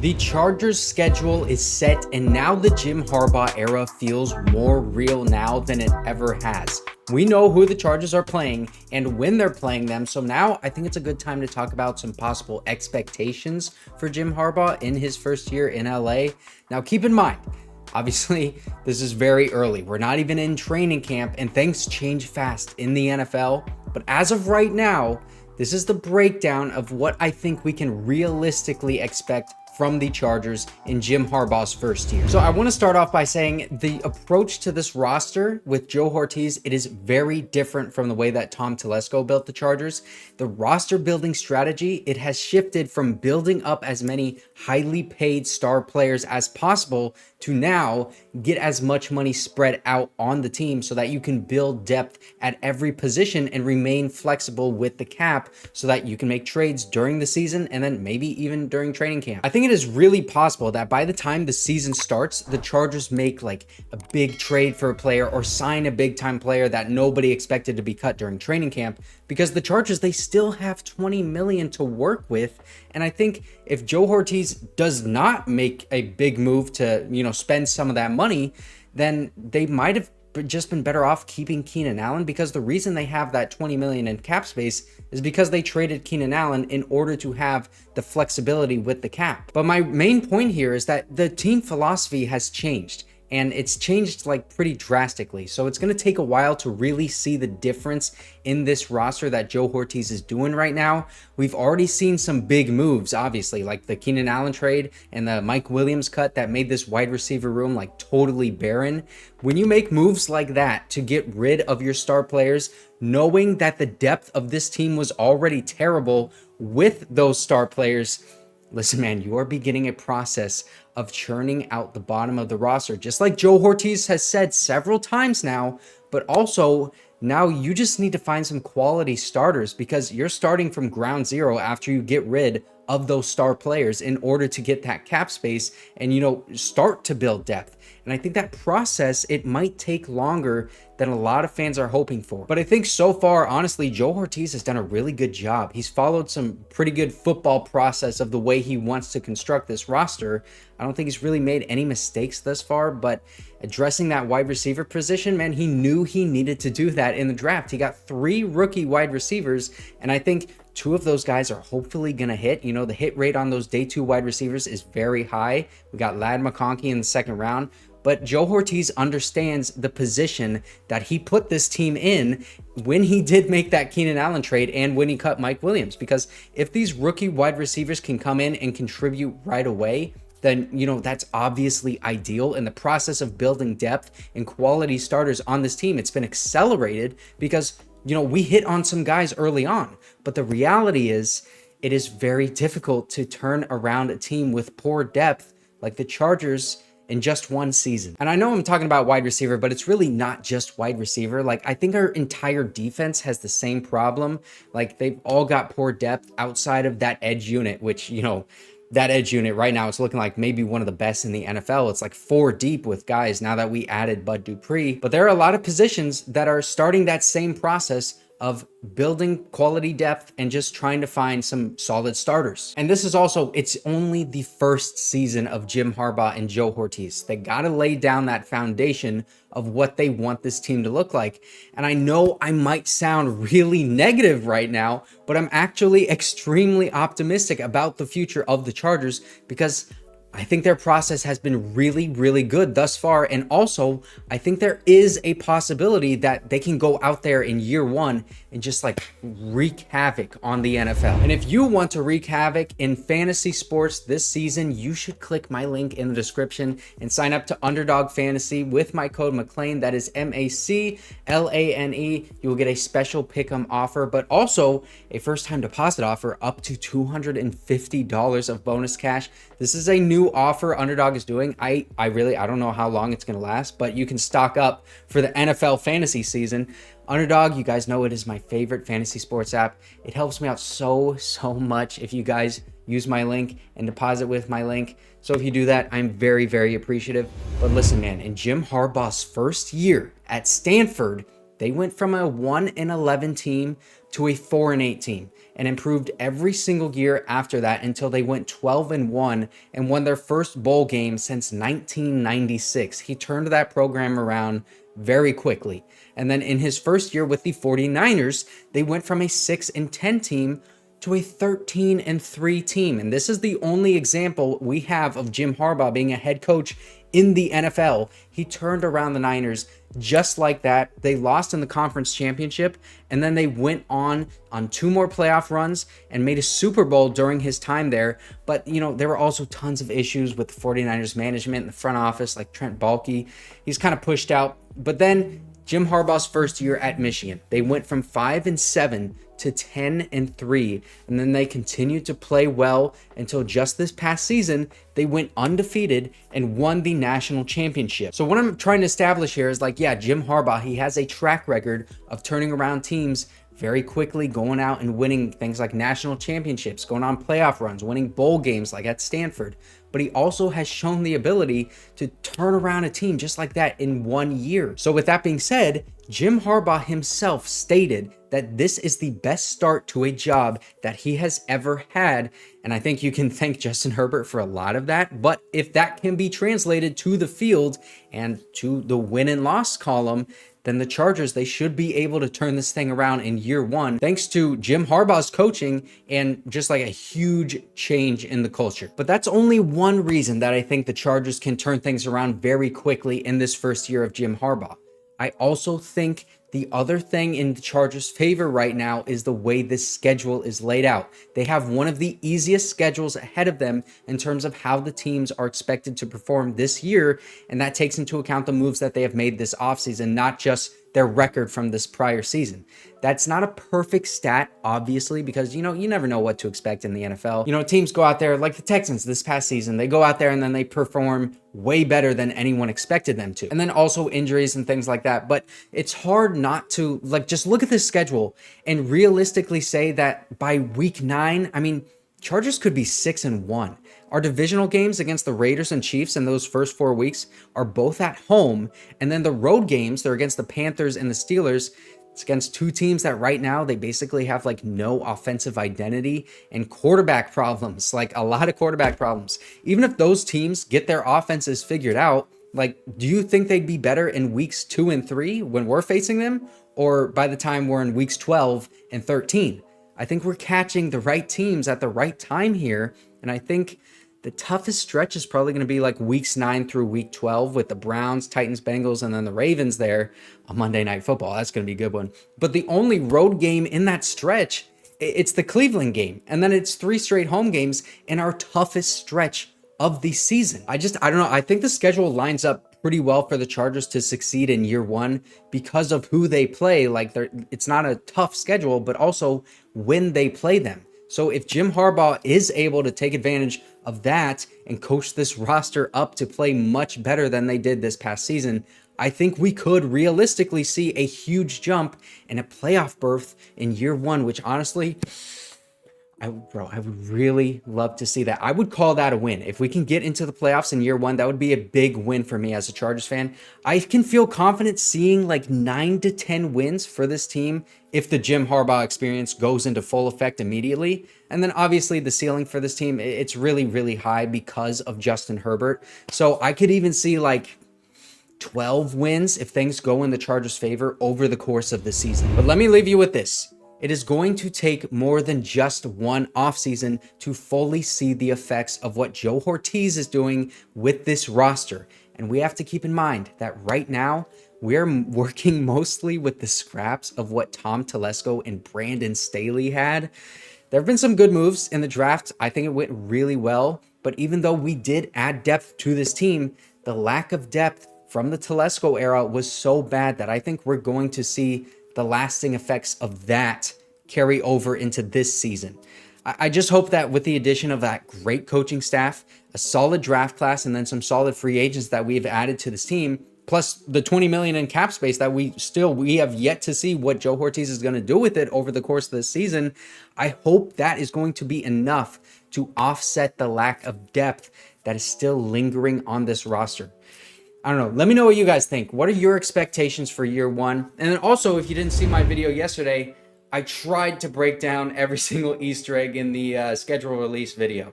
The Chargers' schedule is set, and now the Jim Harbaugh era feels more real now than it ever has. We know who the Chargers are playing and when they're playing them, so now I think it's a good time to talk about some possible expectations for Jim Harbaugh in his first year in LA. Now, keep in mind, obviously, this is very early. We're not even in training camp, and things change fast in the NFL. But as of right now, this is the breakdown of what I think we can realistically expect from the Chargers in Jim Harbaugh's first year. So I want to start off by saying the approach to this roster with Joe Hortiz, it is very different from the way that Tom Telesco built the Chargers. The roster building strategy, it has shifted from building up as many highly paid star players as possible to now get as much money spread out on the team so that you can build depth at every position and remain flexible with the cap so that you can make trades during the season and then maybe even during training camp. I think it is really possible that by the time the season starts, the Chargers make like a big trade for a player or sign a big time player that nobody expected to be cut during training camp, because the Chargers, they still have $20 million to work with. And I think if Joe Hortiz does not make a big move to, spend some of that money, then they might have just been better off keeping Keenan Allen, because the reason they have that $20 million in cap space is because they traded Keenan Allen in order to have the flexibility with the cap. But my main point here is that the team philosophy has changed, and it's changed like pretty drastically. So it's going to take a while to really see the difference in this roster that Joe Hortiz is doing right now. We've already seen some big moves, obviously, like the Keenan Allen trade and the Mike Williams cut that made this wide receiver room like totally barren. When you make moves like that to get rid of your star players, knowing that the depth of this team was already terrible with those star players, listen, man, you are beginning a process of churning out the bottom of the roster, just like Joe Hortiz has said several times now. But also, now you just need to find some quality starters, because you're starting from ground zero after you get rid of those star players in order to get that cap space and, start to build depth. And I think that process, it might take longer than a lot of fans are hoping for. But I think so far, honestly, Joe Hortiz has done a really good job. He's followed some pretty good football process of the way he wants to construct this roster. I don't think he's really made any mistakes thus far, but addressing that wide receiver position, man, he knew he needed to do that in the draft. He got 3 rookie wide receivers, and I think 2 of those guys are hopefully going to hit. The hit rate on those day 2 wide receivers is very high. We got McConkey in the second round. But Joe Hortiz understands the position that he put this team in when he did make that Keenan Allen trade and when he cut Mike Williams. Because if these rookie wide receivers can come in and contribute right away, then, that's obviously ideal. In the process of building depth and quality starters on this team, it's been accelerated because, we hit on some guys early on. But the reality is, it is very difficult to turn around a team with poor depth like the Chargers in just one season. And I know I'm talking about wide receiver, but it's really not just wide receiver. Like, I think our entire defense has the same problem. Like, they've all got poor depth outside of that edge unit, which, that edge unit right now is looking like maybe one of the best in the NFL. It's like 4 deep with guys now that we added Dupree. But there are a lot of positions that are starting that same process of building quality depth and just trying to find some solid starters. And this is also, it's only the first season of Jim Harbaugh and Joe Hortiz. They got to lay down that foundation of what they want this team to look like. And I know I might sound really negative right now, but I'm actually extremely optimistic about the future of the Chargers, because I think their process has been really, really good thus far. And also, I think there is a possibility that they can go out there in year 1 and just like wreak havoc on the NFL. And if you want to wreak havoc in fantasy sports this season, you should click my link in the description and sign up to Underdog Fantasy with my code McLane. That is MACLANE. You will get a special pick'em offer, but also a first-time deposit offer up to $250 of bonus cash. This is a new offer Underdog is doing. I don't know how long it's going to last, but you can stock up for the NFL fantasy season. Underdog, you guys know it is my favorite fantasy sports app. It helps me out so much if you guys use my link and deposit with my link. So if you do that, I'm very, very appreciative. But listen, man, in Jim Harbaugh's first year at Stanford, They went from a 1-11 team to a 4-8 team and improved every single year after that until they went 12-1 and won their first bowl game since 1996. He turned that program around very quickly. And then in his first year with the 49ers, they went from a 6-10 team to a 13-3 team. And this is the only example we have of Jim Harbaugh being a head coach in the NFL. He turned around the Niners just like that. They lost in the conference championship, and then they went on 2 more playoff runs and made a Super Bowl during his time there. But, you know, there were also tons of issues with the 49ers management in the front office, like Trent Baalke. He's kind of pushed out. But then Jim Harbaugh's first year at Michigan, they went from 5-7 to 10-3, and then they continued to play well until just this past season they went undefeated and won the national championship. So what I'm trying to establish here is like, yeah, Jim Harbaugh, he has a track record of turning around teams very quickly, going out and winning things like national championships, going on playoff runs, winning bowl games like at Stanford. But he also has shown the ability to turn around a team just like that in 1 year. So with that being said, Jim Harbaugh himself stated that this is the best start to a job that he has ever had. And I think you can thank Justin Herbert for a lot of that. But if that can be translated to the field and to the win and loss column, then the Chargers, they should be able to turn this thing around in year 1, thanks to Jim Harbaugh's coaching and just like a huge change in the culture. But that's only one reason that I think the Chargers can turn things around very quickly in this first year of Jim Harbaugh. I also think the other thing in the Chargers' favor right now is the way this schedule is laid out. They have one of the easiest schedules ahead of them in terms of how the teams are expected to perform this year, and that takes into account the moves that they have made this offseason, not just their record from this prior season. That's not a perfect stat, obviously, because, you know, you never know what to expect in the NFL. You know, teams go out there, like the Texans this past season, they go out there and then they perform way better than anyone expected them to. And then also injuries and things like that. But it's hard not to, like, just look at this schedule and realistically say that by week 9, I mean, Chargers could be 6-1. Our divisional games against the Raiders and Chiefs in those first 4 weeks are both at home. And then the road games, they're against the Panthers and the Steelers. It's against 2 teams that right now, they basically have like no offensive identity and quarterback problems, like a lot of quarterback problems. Even if those teams get their offenses figured out, like, do you think they'd be better in weeks 2 and 3 when we're facing them? Or by the time we're in weeks 12 and 13? I think we're catching the right teams at the right time here. And I think the toughest stretch is probably going to be like weeks 9 through week 12 with the Browns, Titans, Bengals, and then the Ravens there on Monday Night Football. That's going to be a good one. But the only road game in that stretch, it's the Cleveland game. And then it's 3 straight home games in our toughest stretch of the season. I don't know. I think the schedule lines up pretty well for the Chargers to succeed in year 1 because of who they play. Like, it's not a tough schedule, but also when they play them. So if Jim Harbaugh is able to take advantage of that and coach this roster up to play much better than they did this past season, I think we could realistically see a huge jump and a playoff berth in year 1, which honestly, I would really love to see that. I would call that a win. If we can get into the playoffs in year 1, that would be a big win for me as a Chargers fan. I can feel confident seeing like 9 to 10 wins for this team if the Jim Harbaugh experience goes into full effect immediately. And then obviously the ceiling for this team, it's really, really high because of Justin Herbert. So I could even see like 12 wins if things go in the Chargers' favor over the course of the season. But let me leave you with this. It is going to take more than just one offseason to fully see the effects of what Joe Hortiz is doing with this roster. And we have to keep in mind that right now, we're working mostly with the scraps of what Tom Telesco and Brandon Staley had. There have been some good moves in the draft. I think it went really well. But even though we did add depth to this team, the lack of depth from the Telesco era was so bad that I think we're going to see the lasting effects of that carry over into this season. I just hope that with the addition of that great coaching staff, a solid draft class, and then some solid free agents that we've added to this team, plus the $20 million in cap space that we have yet to see what Joe Hortiz is going to do with it over the course of this season. I hope that is going to be enough to offset the lack of depth that is still lingering on this roster. I don't know. Let me know what you guys think. What are your expectations for year one? And then also, if you didn't see my video yesterday, I tried to break down every single Easter egg in the schedule release video.